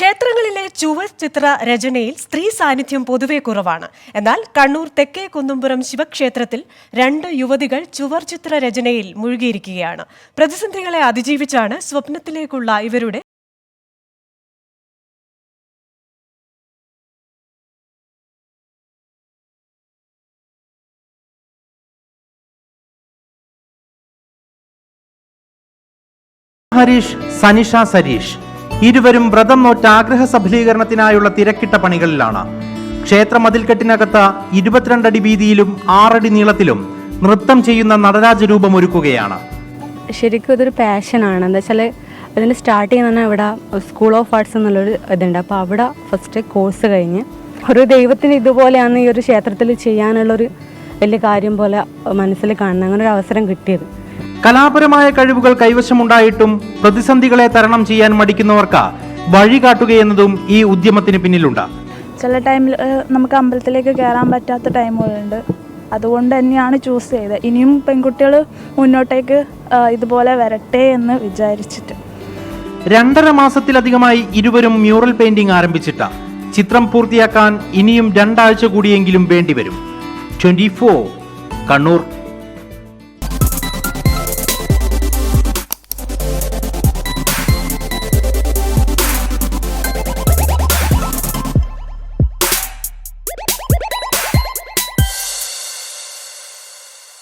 ക്ഷേത്രങ്ങളിലെ ചുവർ ചിത്ര രചനയിൽ സ്ത്രീ സാന്നിധ്യം പൊതുവെ കുറവാണ്. എന്നാൽ കണ്ണൂർ തെക്കേ കുന്നുംപുറം ശിവക്ഷേത്രത്തിൽ 2 യുവതികൾ ചുവർ ചിത്ര രചനയിൽ മുഴുകിയിരിക്കുകയാണ്. പ്രതിസന്ധികളെ അതിജീവിച്ചാണ് സ്വപ്നത്തിലേക്കുള്ള ഇവരുടെ ഹരീഷ്, സനിഷ സരീഷ് ഇരുവരും വ്രതം നോറ്റ ആഗ്രഹ സഫലീകരണത്തിനായുള്ള തിരക്കിട്ട പണികളിലാണ്. ക്ഷേത്ര മതിൽക്കെട്ടിനകത്ത് 22 അടി വീതിയിലും 6 അടി നീളത്തിലും നൃത്തം ചെയ്യുന്ന നടരാജ രൂപം ഒരുക്കുകയാണ്. ശരിക്കും ഇതൊരു പാഷനാണ്. എന്താ വെച്ചാൽ അതിൻ്റെ സ്റ്റാർട്ടിങ് തന്നെ ഇവിടെ സ്കൂൾ ഓഫ് ആർട്സ് എന്നുള്ളൊരു ഇതുണ്ട്. അപ്പോൾ അവിടെ ഫസ്റ്റ് കോഴ്സ് കഴിഞ്ഞ് ഒരു ദൈവത്തിന് ഇതുപോലെയാണ് ഈ ഒരു ക്ഷേത്രത്തിൽ ചെയ്യാനുള്ളൊരു വലിയ കാര്യം പോലെ മനസ്സിൽ കാണുന്നത്. അങ്ങനെ ഒരു അവസരം കിട്ടിയത്. കലാപരമായ കഴിവുകൾ കൈവശമുണ്ടായിട്ടും പ്രതിസന്ധികളെ തരണം ചെയ്യാൻ മടിക്കുന്നവർക്ക് വഴി കാട്ടുകയെന്നതും ഈ ഉദ്യമത്തിന് പിന്നിലുണ്ട്. ചില ടൈമിൽ നമുക്ക് അമ്പലത്തിലേക്ക് കയറാൻ പറ്റാത്ത ടൈമുകളുണ്ട്. അതുകൊണ്ട് തന്നെയാണ് ചൂസ് ചെയ്തത്. ഇനിയും പെൺകുട്ടികൾ മുന്നോട്ടേക്ക് ഇതുപോലെ വരട്ടെ എന്ന് വിചാരിച്ചിട്ട് 2.5 മാസത്തിലധികമായി ഇരുവരും മ്യൂറൽ പെയിന്റിംഗ് ആരംഭിച്ചിട്ട് ചിത്രം പൂർത്തിയാക്കാൻ ഇനിയും 2 ആഴ്ച കൂടിയെങ്കിലും വേണ്ടിവരും. 24 കണ്ണൂർ.